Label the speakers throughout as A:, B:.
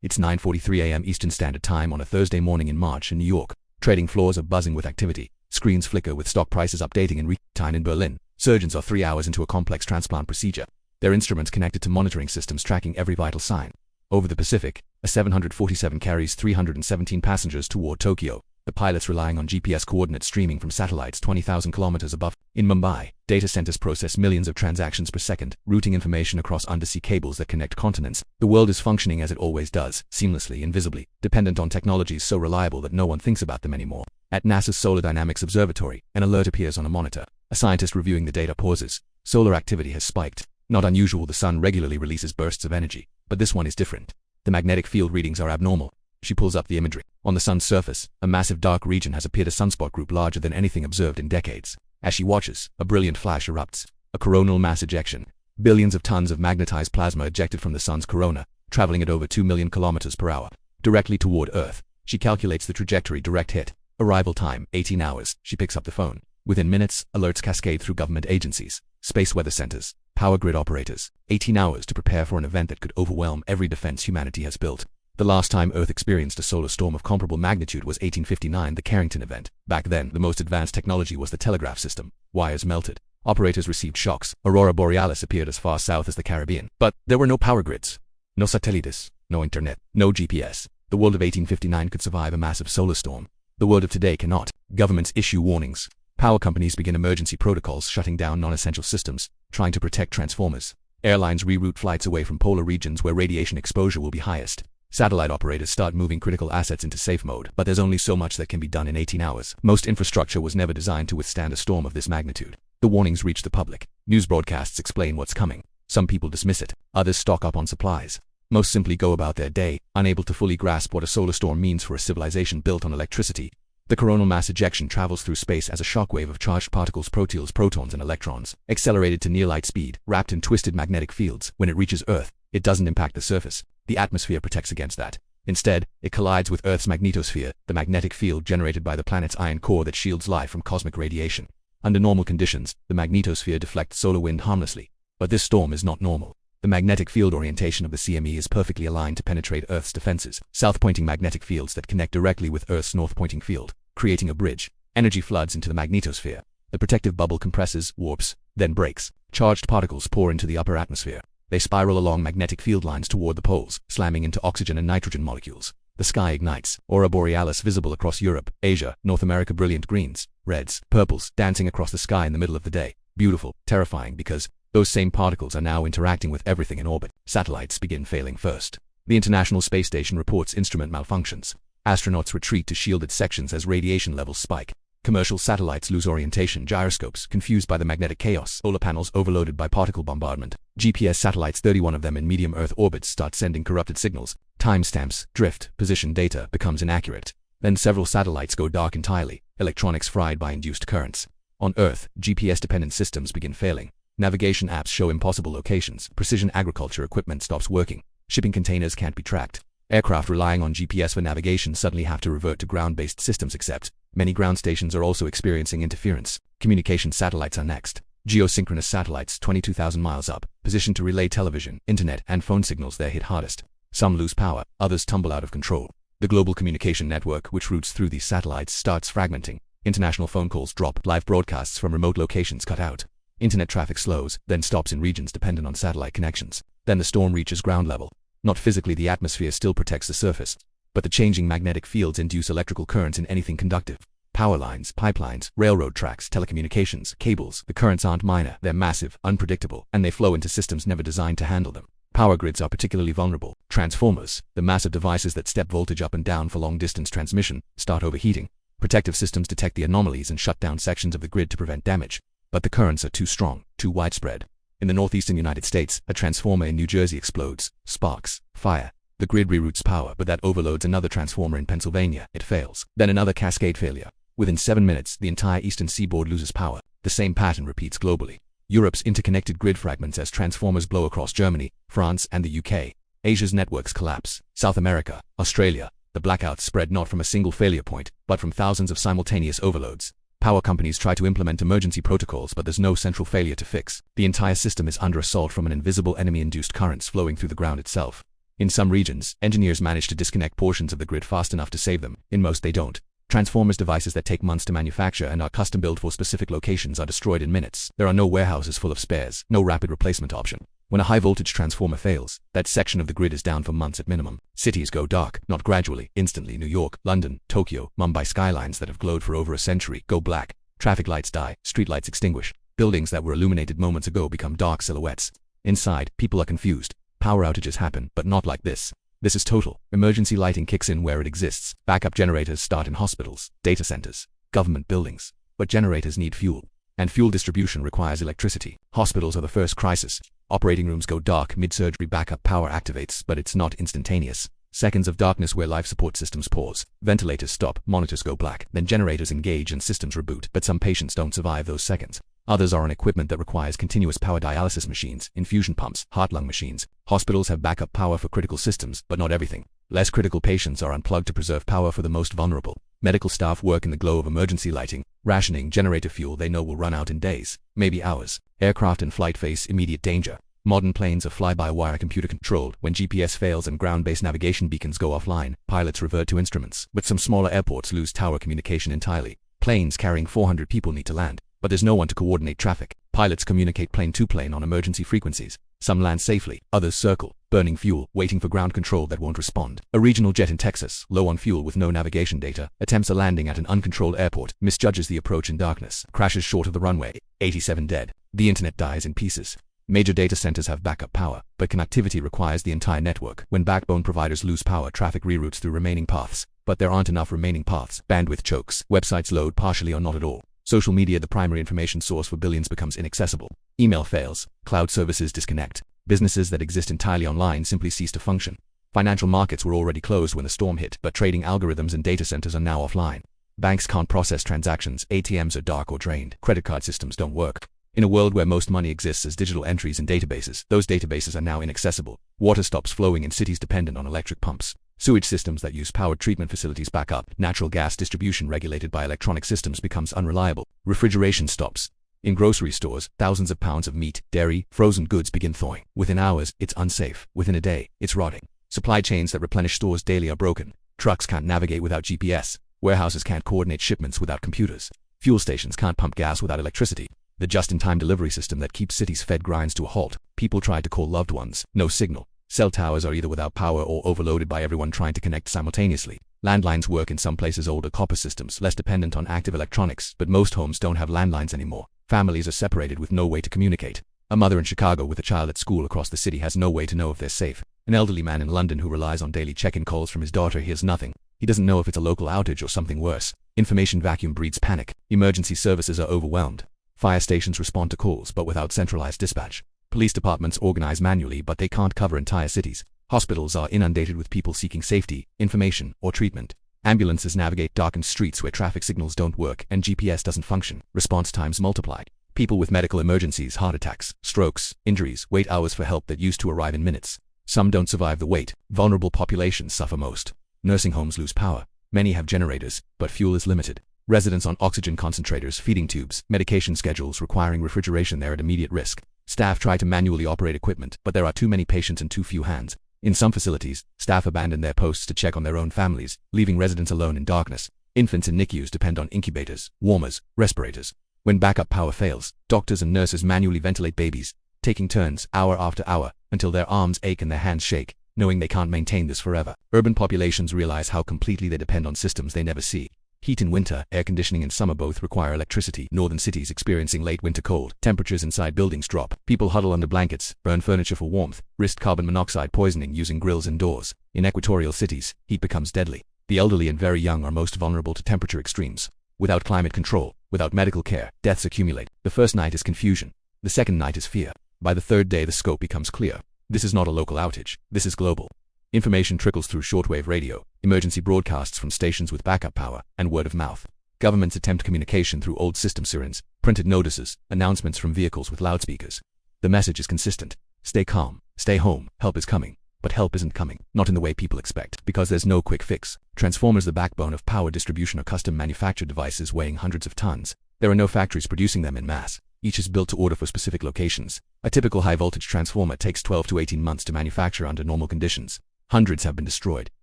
A: It's 9:43 a.m. Eastern Standard Time on a Thursday morning in March in New York. Trading floors are buzzing with activity. Screens flicker with stock prices updating in real time in Berlin. Surgeons are 3 hours into a complex transplant procedure. Their instruments connected to monitoring systems tracking every vital sign. Over the Pacific, a 747 carries 317 passengers toward Tokyo. The pilots relying on GPS coordinates streaming from satellites 20,000 kilometers above. In Mumbai, data centers process millions of transactions per second, routing information across undersea cables that connect continents. The world is functioning as it always does, seamlessly, invisibly, dependent on technologies so reliable that no one thinks about them anymore. At NASA's Solar Dynamics Observatory, an alert appears on a monitor. A scientist reviewing the data pauses. Solar activity has spiked. Not unusual, the sun regularly releases bursts of energy, but this one is different. The magnetic field readings are abnormal. She pulls up the imagery. On the sun's surface, a massive dark region has appeared, a sunspot group larger than anything observed in decades. As she watches, a brilliant flash erupts. A coronal mass ejection. Billions of tons of magnetized plasma ejected from the sun's corona, traveling at over 2 million kilometers per hour, directly toward Earth. She calculates the trajectory. Direct hit. Arrival time, 18 hours. She picks up the phone. Within minutes, alerts cascade through government agencies, space weather centers, power grid operators. 18 hours to prepare for an event that could overwhelm every defense humanity has built. The last time Earth experienced a solar storm of comparable magnitude was 1859, the Carrington event. Back then, the most advanced technology was the telegraph system. Wires melted. Operators received shocks. Aurora Borealis appeared as far south as the Caribbean. But there were no power grids, no satellites, no internet, no GPS. The world of 1859 could survive a massive solar storm. The world of today cannot. Governments issue warnings. Power companies begin emergency protocols, shutting down non-essential systems, trying to protect transformers. Airlines reroute flights away from polar regions where radiation exposure will be highest. Satellite operators start moving critical assets into safe mode, but there's only so much that can be done in 18 hours. Most infrastructure was never designed to withstand a storm of this magnitude. The warnings reach the public. News broadcasts explain what's coming. Some people dismiss it. Others stock up on supplies. Most simply go about their day, unable to fully grasp what a solar storm means for a civilization built on electricity. The coronal mass ejection travels through space as a shockwave of charged particles, proteals, protons, and electrons, accelerated to near light speed, wrapped in twisted magnetic fields. When it reaches Earth, it doesn't impact the surface. The atmosphere protects against that. Instead, it collides with Earth's magnetosphere, the magnetic field generated by the planet's iron core that shields life from cosmic radiation. Under normal conditions, the magnetosphere deflects solar wind harmlessly. But this storm is not normal. The magnetic field orientation of the CME is perfectly aligned to penetrate Earth's defenses, south-pointing magnetic fields that connect directly with Earth's north-pointing field, creating a bridge. Energy floods into the magnetosphere. The protective bubble compresses, warps, then breaks. Charged particles pour into the upper atmosphere. They spiral along magnetic field lines toward the poles, slamming into oxygen and nitrogen molecules. The sky ignites. Aurora Borealis visible across Europe, Asia, North America. Brilliant greens, reds, purples, dancing across the sky in the middle of the day. Beautiful, terrifying, because those same particles are now interacting with everything in orbit. Satellites begin failing first. The International Space Station reports instrument malfunctions. Astronauts retreat to shielded sections as radiation levels spike. Commercial satellites lose orientation, gyroscopes confused by the magnetic chaos, solar panels overloaded by particle bombardment. GPS satellites, 31 of them in medium Earth orbits, start sending corrupted signals. Timestamps, drift, position data becomes inaccurate. Then several satellites go dark entirely, electronics fried by induced currents. On Earth, GPS-dependent systems begin failing. Navigation apps show impossible locations. Precision agriculture equipment stops working. Shipping containers can't be tracked. Aircraft relying on GPS for navigation suddenly have to revert to ground-based systems, except many ground stations are also experiencing interference. Communication satellites are next. Geosynchronous satellites, 22,000 miles up, positioned to relay television, internet, and phone signals. They're hit hardest. Some lose power, others tumble out of control. The global communication network, which routes through these satellites, starts fragmenting. International phone calls drop, live broadcasts from remote locations cut out. Internet traffic slows, then stops in regions dependent on satellite connections. Then the storm reaches ground level. Not physically, the atmosphere still protects the surface, but the changing magnetic fields induce electrical currents in anything conductive. Power lines, pipelines, railroad tracks, telecommunications, cables. The currents aren't minor, they're massive, unpredictable, and they flow into systems never designed to handle them. Power grids are particularly vulnerable. Transformers, the massive devices that step voltage up and down for long-distance transmission, start overheating. Protective systems detect the anomalies and shut down sections of the grid to prevent damage. But the currents are too strong, too widespread. In the northeastern United States, a transformer in New Jersey explodes. Sparks, fire. The grid reroutes power, but that overloads another transformer in Pennsylvania. It fails. Then another cascade failure. Within 7 minutes, the entire eastern seaboard loses power. The same pattern repeats globally. Europe's interconnected grid fragments as transformers blow across Germany, France, and the UK. Asia's networks collapse. South America, Australia. The blackouts spread not from a single failure point, but from thousands of simultaneous overloads. Power companies try to implement emergency protocols, but there's no central failure to fix. The entire system is under assault from an invisible enemy-induced currents flowing through the ground itself. In some regions, engineers manage to disconnect portions of the grid fast enough to save them. In most, they don't. Transformers devices that take months to manufacture and are custom built for specific locations are destroyed in minutes. There are no warehouses full of spares, no rapid replacement option. When a high-voltage transformer fails, that section of the grid is down for months at minimum. Cities go dark, not gradually, instantly. New York, London, Tokyo, Mumbai skylines that have glowed for over a century go black. Traffic lights die, streetlights extinguish. Buildings that were illuminated moments ago become dark silhouettes. Inside, people are confused. Power outages happen, but not like this. This is total. Emergency lighting kicks in where it exists. Backup generators start in hospitals, data centers, government buildings. But generators need fuel. And fuel distribution requires electricity. Hospitals are the first crisis. Operating rooms go dark mid-surgery. Backup power activates, but it's not instantaneous. Seconds of darkness where life support systems pause. Ventilators stop, monitors go black, then generators engage and systems reboot. But some patients don't survive those seconds. Others are on equipment that requires continuous power: dialysis machines, infusion pumps, heart-lung machines. Hospitals have backup power for critical systems, but not everything. Less critical patients are unplugged to preserve power for the most vulnerable. Medical staff work in the glow of emergency lighting, rationing generator fuel they know will run out in days, maybe hours. Aircraft in flight face immediate danger. Modern planes are fly-by-wire computer controlled. When GPS fails and ground-based navigation beacons go offline, pilots revert to instruments. But some smaller airports lose tower communication entirely. Planes carrying 400 people need to land, but there's no one to coordinate traffic. Pilots communicate plane to plane on emergency frequencies. Some land safely, others circle, burning fuel, waiting for ground control that won't respond. A regional jet in Texas, low on fuel with no navigation data, attempts a landing at an uncontrolled airport, misjudges the approach in darkness, crashes short of the runway. 87 dead. The internet dies in pieces. Major data centers have backup power, but connectivity requires the entire network. When backbone providers lose power, traffic reroutes through remaining paths. But there aren't enough remaining paths. Bandwidth chokes. Websites load partially or not at all. Social media, the primary information source for billions, becomes inaccessible. Email fails. Cloud services disconnect. Businesses that exist entirely online simply cease to function. Financial markets were already closed when the storm hit, but trading algorithms and data centers are now offline. Banks can't process transactions. ATMs are dark or drained. Credit card systems don't work. In a world where most money exists as digital entries in databases, those databases are now inaccessible. Water stops flowing in cities dependent on electric pumps. Sewage systems that use powered treatment facilities back up. Natural gas distribution regulated by electronic systems becomes unreliable. Refrigeration stops. In grocery stores, thousands of pounds of meat, dairy, frozen goods begin thawing. Within hours, it's unsafe. Within a day, it's rotting. Supply chains that replenish stores daily are broken. Trucks can't navigate without GPS. Warehouses can't coordinate shipments without computers. Fuel stations can't pump gas without electricity. The just-in-time delivery system that keeps cities fed grinds to a halt. People try to call loved ones. No signal. Cell towers are either without power or overloaded by everyone trying to connect simultaneously. Landlines work in some places. Older copper systems, less dependent on active electronics, but most homes don't have landlines anymore. Families are separated with no way to communicate. A mother in Chicago with a child at school across the city has no way to know if they're safe. An elderly man in London who relies on daily check-in calls from his daughter hears nothing. He doesn't know if it's a local outage or something worse. Information vacuum breeds panic. Emergency services are overwhelmed. Fire stations respond to calls, but without centralized dispatch. Police departments organize manually, but they can't cover entire cities. Hospitals are inundated with people seeking safety, information, or treatment. Ambulances navigate darkened streets where traffic signals don't work and GPS doesn't function. Response times multiply. People with medical emergencies, heart attacks, strokes, injuries, wait hours for help that used to arrive in minutes. Some don't survive the wait. Vulnerable populations suffer most. Nursing homes lose power. Many have generators, but fuel is limited. Residents on oxygen concentrators, feeding tubes, medication schedules requiring refrigeration, they're at immediate risk. Staff try to manually operate equipment, but there are too many patients and too few hands. In some facilities, staff abandon their posts to check on their own families, leaving residents alone in darkness. Infants in NICUs depend on incubators, warmers, respirators. When backup power fails, doctors and nurses manually ventilate babies, taking turns hour after hour, until their arms ache and their hands shake, knowing they can't maintain this forever. Urban populations realize how completely they depend on systems they never see. Heat in winter, air conditioning in summer both require electricity. Northern cities experiencing late winter cold. Temperatures inside buildings drop. People huddle under blankets, burn furniture for warmth, risk carbon monoxide poisoning using grills indoors. In equatorial cities, heat becomes deadly. The elderly and very young are most vulnerable to temperature extremes. Without climate control, without medical care, deaths accumulate. The first night is confusion. The second night is fear. By the third day, the scope becomes clear. This is not a local outage. This is global. Information trickles through shortwave radio, emergency broadcasts from stations with backup power, and word of mouth. Governments attempt communication through old system sirens, printed notices, announcements from vehicles with loudspeakers. The message is consistent. Stay calm, stay home, help is coming. But help isn't coming, not in the way people expect, because there's no quick fix. Transformers, the backbone of power distribution, are custom manufactured devices weighing hundreds of tons. There are no factories producing them in mass. Each is built to order for specific locations. A typical high-voltage transformer takes 12 to 18 months to manufacture under normal conditions. Hundreds have been destroyed,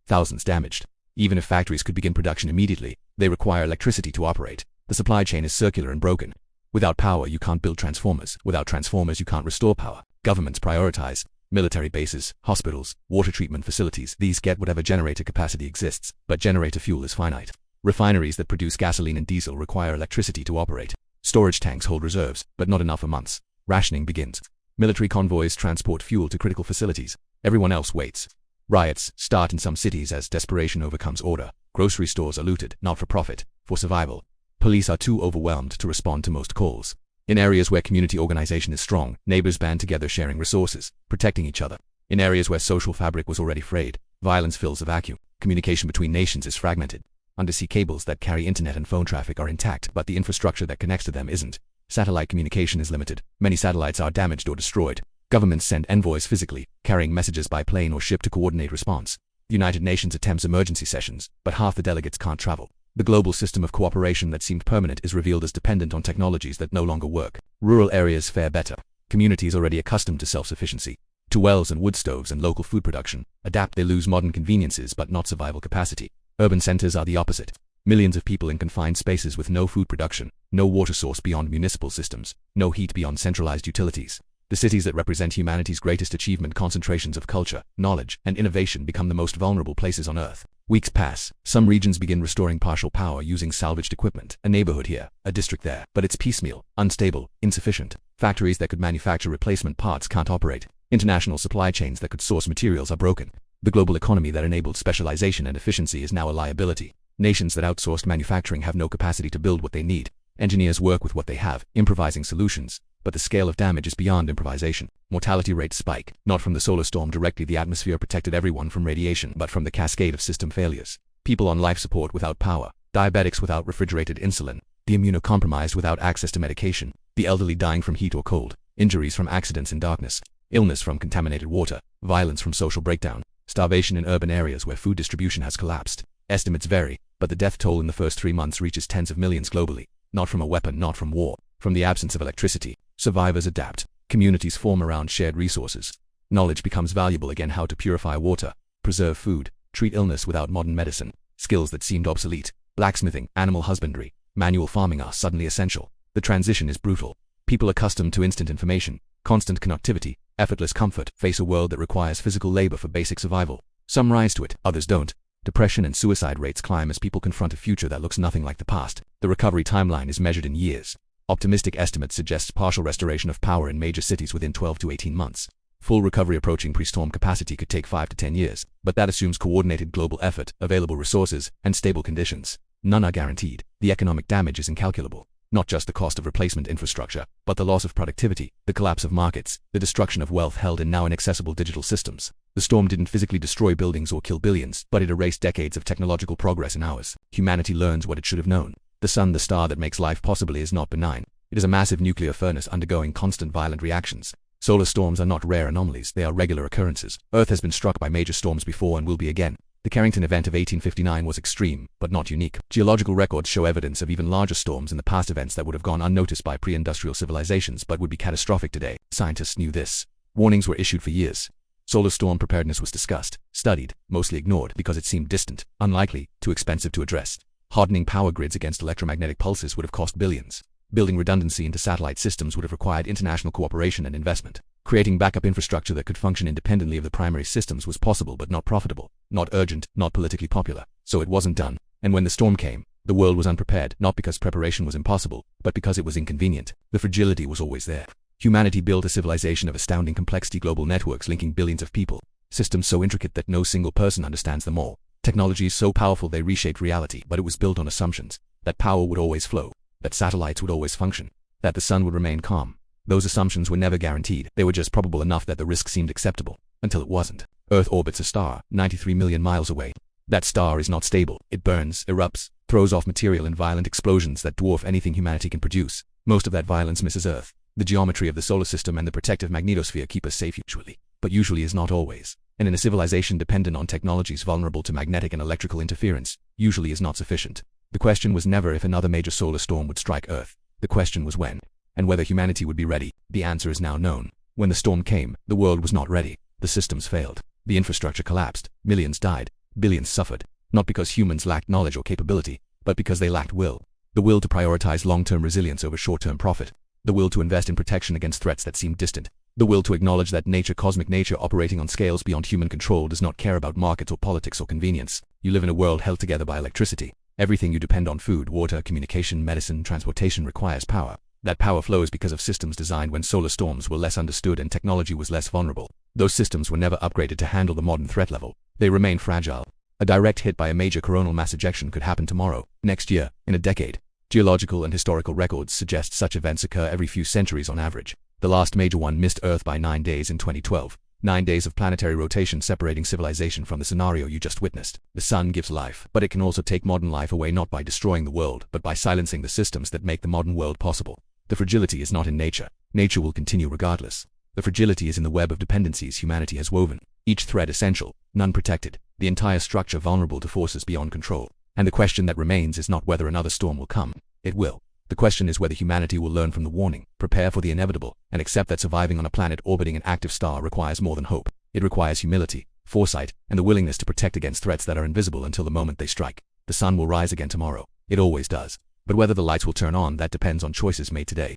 A: thousands damaged. Even if factories could begin production immediately, they require electricity to operate. The supply chain is circular and broken. Without power, you can't build transformers. Without transformers, you can't restore power. Governments prioritize military bases, hospitals, water treatment facilities. These get whatever generator capacity exists, but generator fuel is finite. Refineries that produce gasoline and diesel require electricity to operate. Storage tanks hold reserves, but not enough for months. Rationing begins. Military convoys transport fuel to critical facilities. Everyone else waits. Riots start in some cities as desperation overcomes order. Grocery stores are looted, not for profit, for survival. Police are too overwhelmed to respond to most calls. In areas where community organization is strong, neighbors band together sharing resources, protecting each other. In areas where social fabric was already frayed, violence fills a vacuum. Communication between nations is fragmented. Undersea cables that carry internet and phone traffic are intact, but the infrastructure that connects to them isn't. Satellite communication is limited. Many satellites are damaged or destroyed. Governments send envoys physically, carrying messages by plane or ship to coordinate response. The United Nations attempts emergency sessions, but half the delegates can't travel. The global system of cooperation that seemed permanent is revealed as dependent on technologies that no longer work. Rural areas fare better. Communities already accustomed to self-sufficiency, to wells and wood stoves and local food production, adapt. They lose modern conveniences but not survival capacity. Urban centers are the opposite. Millions of people in confined spaces with no food production, no water source beyond municipal systems, no heat beyond centralized utilities. The cities that represent humanity's greatest achievement, concentrations of culture, knowledge, and innovation, become the most vulnerable places on Earth. Weeks pass. Some regions begin restoring partial power using salvaged equipment. A neighborhood here, a district there, but it's piecemeal, unstable, insufficient. Factories that could manufacture replacement parts can't operate. International supply chains that could source materials are broken. The global economy that enabled specialization and efficiency is now a liability. Nations that outsourced manufacturing have no capacity to build what they need. Engineers work with what they have, improvising solutions. But the scale of damage is beyond improvisation. Mortality rates spike, not from the solar storm directly. The atmosphere protected everyone from radiation, but from the cascade of system failures. People on life support without power, diabetics without refrigerated insulin, the immunocompromised without access to medication, the elderly dying from heat or cold, injuries from accidents in darkness, illness from contaminated water, violence from social breakdown, starvation in urban areas where food distribution has collapsed. Estimates vary, but the death toll in the first 3 months reaches tens of millions globally. Not from a weapon, not from war, from the absence of electricity. Survivors adapt. Communities form around shared resources. Knowledge becomes valuable again: how to purify water, preserve food, treat illness without modern medicine. Skills that seemed obsolete, blacksmithing, animal husbandry, manual farming, are suddenly essential. The transition is brutal. People accustomed to instant information, constant connectivity, effortless comfort, face a world that requires physical labor for basic survival. Some rise to it, others don't. Depression and suicide rates climb as people confront a future that looks nothing like the past. The recovery timeline is measured in years. Optimistic estimates suggest partial restoration of power in major cities within 12 to 18 months. Full recovery approaching pre-storm capacity could take 5 to 10 years, but that assumes coordinated global effort, available resources, and stable conditions. None are guaranteed. The economic damage is incalculable. Not just the cost of replacement infrastructure, but the loss of productivity, the collapse of markets, the destruction of wealth held in now inaccessible digital systems. The storm didn't physically destroy buildings or kill billions, but it erased decades of technological progress in hours. Humanity learns what it should have known. The sun, the star that makes life possible, is not benign. It is a massive nuclear furnace undergoing constant violent reactions. Solar storms are not rare anomalies, they are regular occurrences. Earth has been struck by major storms before and will be again. The Carrington event of 1859 was extreme, but not unique. Geological records show evidence of even larger storms in the past, events that would have gone unnoticed by pre-industrial civilizations but would be catastrophic today. Scientists knew this. Warnings were issued for years. Solar storm preparedness was discussed, studied, mostly ignored because it seemed distant, unlikely, too expensive to address. Hardening power grids against electromagnetic pulses would have cost billions. Building redundancy into satellite systems would have required international cooperation and investment. Creating backup infrastructure that could function independently of the primary systems was possible but not profitable, not urgent, not politically popular. So it wasn't done. And when the storm came, the world was unprepared, not because preparation was impossible, but because it was inconvenient. The fragility was always there. Humanity built a civilization of astounding complexity, global networks linking billions of people, systems so intricate that no single person understands them all. Technologies so powerful they reshaped reality, but it was built on assumptions that power would always flow, that satellites would always function, that the sun would remain calm. Those assumptions were never guaranteed. They were just probable enough that the risk seemed acceptable, until it wasn't. Earth orbits a star, 93 million miles away. That star is not stable. It burns, erupts, throws off material in violent explosions that dwarf anything humanity can produce. Most of that violence misses Earth. The geometry of the solar system and the protective magnetosphere keep us safe usually, but usually is not always. And in a civilization dependent on technologies vulnerable to magnetic and electrical interference, usually is not sufficient. The question was never if another major solar storm would strike Earth. The question was when, and whether humanity would be ready. The answer is now known. When the storm came, the world was not ready. The systems failed. The infrastructure collapsed, millions died, billions suffered, not because humans lacked knowledge or capability, but because they lacked will. The will to prioritize long-term resilience over short-term profit. The will to invest in protection against threats that seem distant. The will to acknowledge that nature, cosmic nature operating on scales beyond human control, does not care about markets or politics or convenience. You live in a world held together by electricity. Everything you depend on, food, water, communication, medicine, transportation, requires power. That power flows because of systems designed when solar storms were less understood and technology was less vulnerable. Those systems were never upgraded to handle the modern threat level. They remain fragile. A direct hit by a major coronal mass ejection could happen tomorrow, next year, in a decade. Geological and historical records suggest such events occur every few centuries on average. The last major one missed Earth by 9 days in 2012. 9 days of planetary rotation separating civilization from the scenario you just witnessed. The sun gives life, but it can also take modern life away, not by destroying the world, but by silencing the systems that make the modern world possible. The fragility is not in nature. Nature will continue regardless. The fragility is in the web of dependencies humanity has woven. Each thread essential, none protected, the entire structure vulnerable to forces beyond control. And the question that remains is not whether another storm will come. It will. The question is whether humanity will learn from the warning, prepare for the inevitable, and accept that surviving on a planet orbiting an active star requires more than hope. It requires humility, foresight, and the willingness to protect against threats that are invisible until the moment they strike. The sun will rise again tomorrow. It always does. But whether the lights will turn on, that depends on choices made today.